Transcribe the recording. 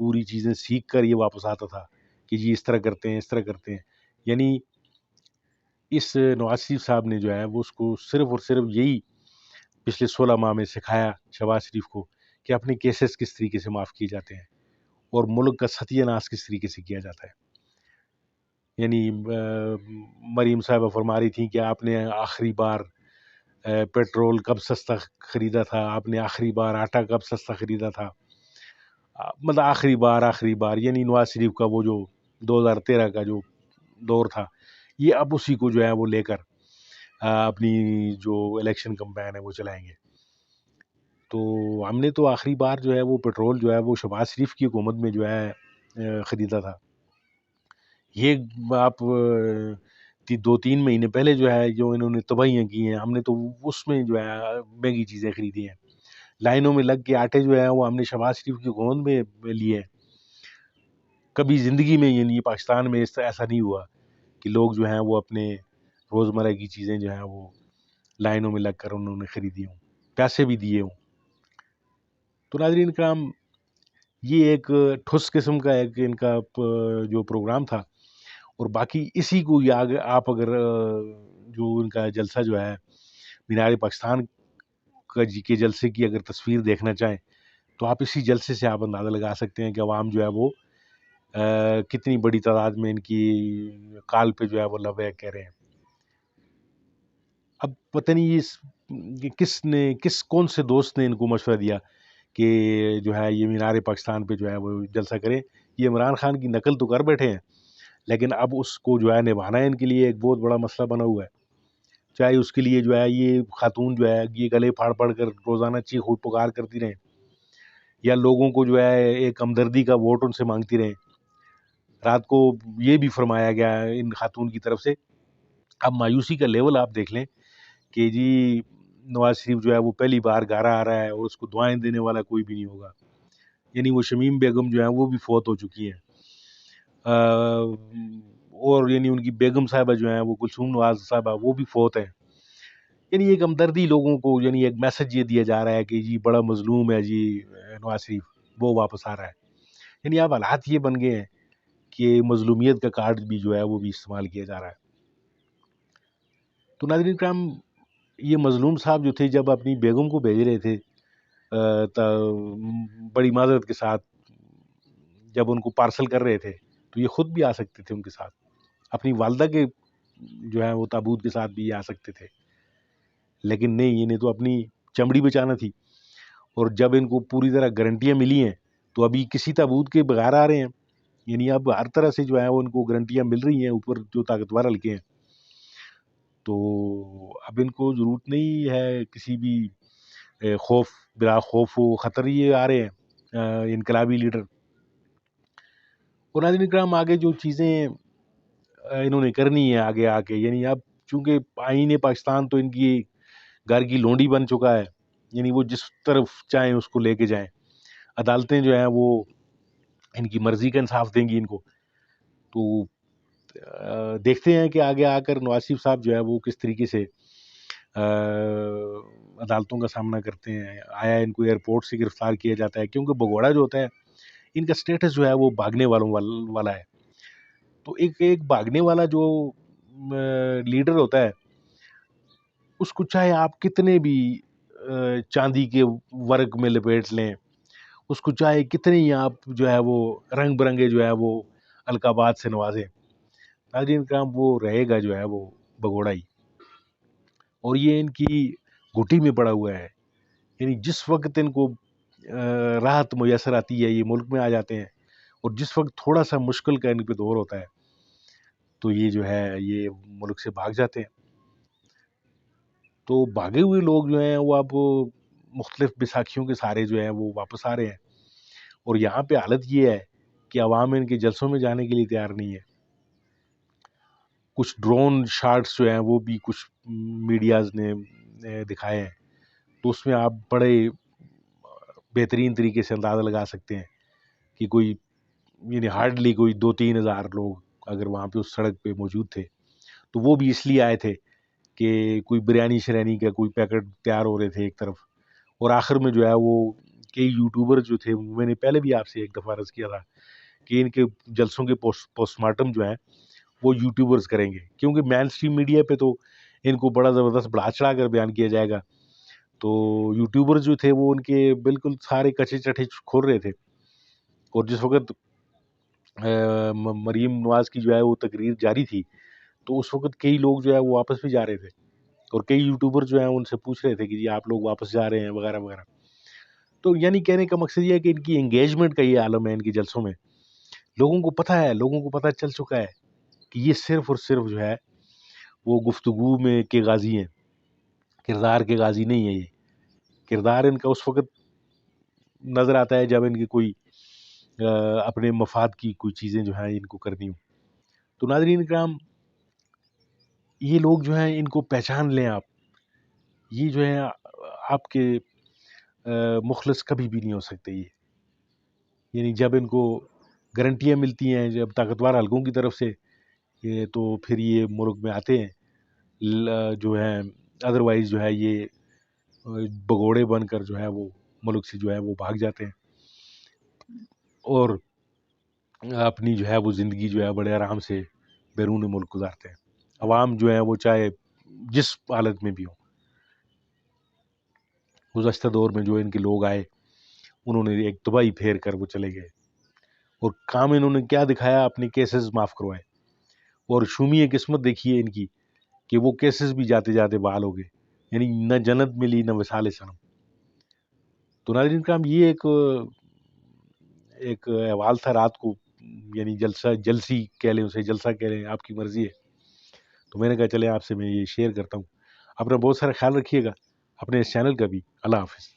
پوری چیزیں سیکھ کر یہ واپس آتا تھا کہ جی اس طرح کرتے ہیں، اس طرح کرتے ہیں. یعنی اس نواز شریف صاحب نے جو ہے وہ اس کو صرف اور صرف یہی پچھلے 16 ماہ میں سکھایا شہباز شریف کو کہ اپنے کیسز کس طریقے سے معاف کیے جاتے ہیں اور ملک کا ستیہ ناش کس طریقے سے کیا جاتا ہے. یعنی مریم صاحبہ فرما رہی تھیں کہ آپ نے آخری بار پیٹرول کب سستا خریدا تھا، آپ نے آخری بار آٹا کب سستا خریدا تھا. مطلب آخری بار یعنی نواز شریف کا وہ جو 2013 کا جو دور تھا، یہ اب اسی کو جو ہے وہ لے کر اپنی جو الیکشن کمپین ہے وہ چلائیں گے. تو ہم نے تو آخری بار جو ہے وہ پیٹرول جو ہے وہ شہباز شریف کی حکومت میں جو ہے خریدا تھا. یہ آپ 2-3 مہینے پہلے جو ہے جو انہوں نے تباہیاں کی ہیں، ہم نے تو اس میں جو ہے مہنگی چیزیں خریدی ہیں. لائنوں میں لگ کے آٹے جو ہے وہ ہم نے شہباز شریف کی حکومت میں لیے ہیں. کبھی زندگی میں یعنی پاکستان میں ایسا نہیں ہوا کہ لوگ جو ہیں وہ اپنے روزمرہ کی چیزیں جو ہیں وہ لائنوں میں لگ کر انہوں نے خریدی ہوں، پیسے بھی دیے ہوں. تو ناظرین کرام، یہ ایک ٹھوس قسم کا ایک ان کا جو پروگرام تھا. اور باقی اسی کو آپ اگر جو ان کا جلسہ جو ہے مینار پاکستان کے جلسے کی اگر تصویر دیکھنا چاہیں تو آپ اسی جلسے سے آپ اندازہ لگا سکتے ہیں کہ عوام جو ہے وہ کتنی بڑی تعداد میں ان کی کال پہ جو ہے وہ لبیک کہہ رہے ہیں. اب پتہ نہیں کون سے دوست نے ان کو مشورہ دیا کہ جو ہے یہ مینار پاکستان پہ جو ہے وہ جلسہ کریں. یہ عمران خان کی نقل تو کر بیٹھے ہیں، لیکن اب اس کو جو ہے نبھانا ہے ان کے لیے ایک بہت بڑا مسئلہ بنا ہوا ہے. چاہے اس کے لیے جو ہے یہ خاتون جو ہے یہ گلے پھاڑ پھاڑ کر روزانہ چیخ پکار کرتی رہیں، یا لوگوں کو جو ہے ایک ہمدردی کا ووٹ ان سے مانگتی رہیں. رات کو یہ بھی فرمایا گیا ہے ان خاتون کی طرف سے. اب مایوسی کا لیول آپ دیکھ لیں کہ جی نواز شریف جو ہے وہ پہلی بار گھر آ رہا ہے اور اس کو دعائیں دینے والا کوئی بھی نہیں ہوگا. یعنی وہ شمیم بیگم جو ہیں وہ بھی فوت ہو چکی ہیں، اور یعنی ان کی بیگم صاحبہ جو ہیں وہ کلثوم نواز صاحبہ وہ بھی فوت ہیں. یعنی ایک ہمدردی لوگوں کو، یعنی ایک میسج یہ دیا جا رہا ہے کہ جی بڑا مظلوم ہے جی نواز شریف، وہ واپس آ رہا ہے. یعنی اب حالات یہ بن گئے ہیں کہ مظلومیت کا کارڈ بھی جو ہے وہ بھی استعمال کیا جا رہا ہے. تو ناظرین کرام، یہ مظلوم صاحب جو تھے جب اپنی بیگم کو بھیج رہے تھے بڑی معذرت کے ساتھ، جب ان کو پارسل کر رہے تھے تو یہ خود بھی آ سکتے تھے ان کے ساتھ، اپنی والدہ کے جو ہے وہ تابوت کے ساتھ بھی آ سکتے تھے. لیکن نہیں، انہیں تو اپنی چمڑی بچانا تھی. اور جب ان کو پوری طرح گارنٹیاں ملی ہیں تو ابھی کسی تابوت کے بغیر آ رہے ہیں. یعنی اب ہر طرح سے جو ہے وہ ان کو گارنٹیاں مل رہی ہیں اوپر جو طاقتور حلقے ہیں. تو اب ان کو ضرورت نہیں ہے کسی بھی بلا خوف و خطر یہ آ رہے ہیں انقلابی لیڈر. اور ناظرین کرام، آگے جو چیزیں انہوں نے کرنی ہے آگے آ کے، یعنی اب چونکہ آئین پاکستان تو ان کی گھر کی لونڈی بن چکا ہے. یعنی وہ جس طرف چاہیں اس کو لے کے جائیں. عدالتیں جو ہیں وہ ان کی مرضی کا انصاف دیں گی ان کو. تو دیکھتے ہیں کہ آگے آ کر نواز شریف صاحب جو ہے وہ کس طریقے سے عدالتوں کا سامنا کرتے ہیں. آیا ان کو ایئرپورٹ سے گرفتار کیا جاتا ہے، کیونکہ بگوڑا جو ہوتا ہے ان کا سٹیٹس جو ہے وہ بھاگنے والوں والا ہے. تو ایک بھاگنے والا جو لیڈر ہوتا ہے اس کو چاہے آپ کتنے بھی چاندی کے ورق میں لپیٹ لیں، اس کو چاہے کتنے ہی آپ جو ہے وہ رنگ برنگے جو ہے وہ القابات سے نوازیں، ناظرین کرام وہ رہے گا جو ہے وہ بگوڑا ہی. اور یہ ان کی گھٹی میں پڑا ہوا ہے. یعنی جس وقت ان کو راحت میسر آتی ہے یہ ملک میں آ جاتے ہیں، اور جس وقت تھوڑا سا مشکل کا ان پہ دور ہوتا ہے تو یہ جو ہے یہ ملک سے بھاگ جاتے ہیں. تو بھاگے ہوئے لوگ جو ہیں وہ اب مختلف بیساکھیوں کے سہارے جو ہیں وہ واپس آ رہے ہیں. اور یہاں پہ حالت یہ ہے کہ عوام ان کے جلسوں میں جانے کے لیے تیار نہیں ہے. کچھ ڈرون شاٹس جو ہیں وہ بھی کچھ میڈیاز نے دکھائے ہیں، تو اس میں آپ بڑے بہترین طریقے سے اندازہ لگا سکتے ہیں کہ کوئی یعنی ہارڈلی کوئی 2-3 ہزار لوگ اگر وہاں پہ اس سڑک پہ موجود تھے تو وہ بھی اس لیے آئے تھے کہ کوئی بریانی شرانی کا کوئی پیکٹ تیار ہو رہے تھے ایک طرف، اور آخر میں جو ہے وہ کئی یوٹیوبر جو تھے، میں نے پہلے بھی آپ سے ایک دفعہ عرض کیا تھا کہ ان کے جلسوں کے پوسٹ مارٹم جو ہیں وہ یوٹیوبرز کریں گے، کیونکہ مین اسٹریم میڈیا پہ تو ان کو بڑا زبردست بڑھا چڑھا کر بیان کیا جائے گا. تو یوٹیوبرز جو تھے وہ ان کے بالکل سارے کچے چٹھے کھول رہے تھے. اور جس وقت مریم نواز کی جو ہے وہ تقریر جاری تھی، تو اس وقت کئی لوگ جو ہے وہ واپس بھی جا رہے تھے، اور کئی یوٹیوبر جو ہیں ان سے پوچھ رہے تھے کہ جی آپ لوگ واپس جا رہے ہیں وغیرہ وغیرہ. تو یعنی کہنے کا مقصد یہ ہے کہ ان کی انگیجمنٹ کا یہ عالم ہے ان کے جلسوں میں. لوگوں کو پتہ ہے، لوگوں کو پتہ چل چکا ہے کہ یہ صرف اور صرف جو ہے وہ گفتگو میں کے غازی ہیں، کردار کے غازی نہیں ہے. یہ کردار ان کا اس وقت نظر آتا ہے جب ان کی کوئی اپنے مفاد کی کوئی چیزیں جو ہیں ان کو کرنی ہوں. تو ناظرین کرام، یہ لوگ جو ہیں ان کو پہچان لیں آپ. یہ جو ہے آپ کے مخلص کبھی بھی نہیں ہو سکتے. یہ یعنی جب ان کو گارنٹیاں ملتی ہیں جب طاقتور حلقوں کی طرف سے، تو پھر یہ ملک میں آتے ہیں. جو ہے ادروائز جو ہے یہ بگوڑے بن کر جو ہے وہ ملک سے جو ہے وہ بھاگ جاتے ہیں، اور اپنی جو ہے وہ زندگی جو ہے بڑے آرام سے بیرون ملک گزارتے ہیں. عوام جو ہے وہ چاہے جس حالت میں بھی ہو. گزشتہ دور میں جو ان کے لوگ آئے انہوں نے ایک تباہی پھیر کر وہ چلے گئے، اور کام انہوں نے کیا دکھایا؟ اپنے کیسز معاف کروائے. اور شومی قسمت دیکھیے ان کی کہ وہ کیسز بھی جاتے جاتے بحال ہو گئے. یعنی نہ جنت ملی نہ وصال صنم. تو ناظرین کرام، یہ ایک احوال تھا رات کو، یعنی جلسی کہہ لیں اسے، جلسہ کہہ لیں، آپ کی مرضی ہے. تو میں نے کہا چلے آپ سے میں یہ شیئر کرتا ہوں. اپنا بہت سارا خیال رکھیے گا، اپنے اس چینل کا بھی. اللہ حافظ.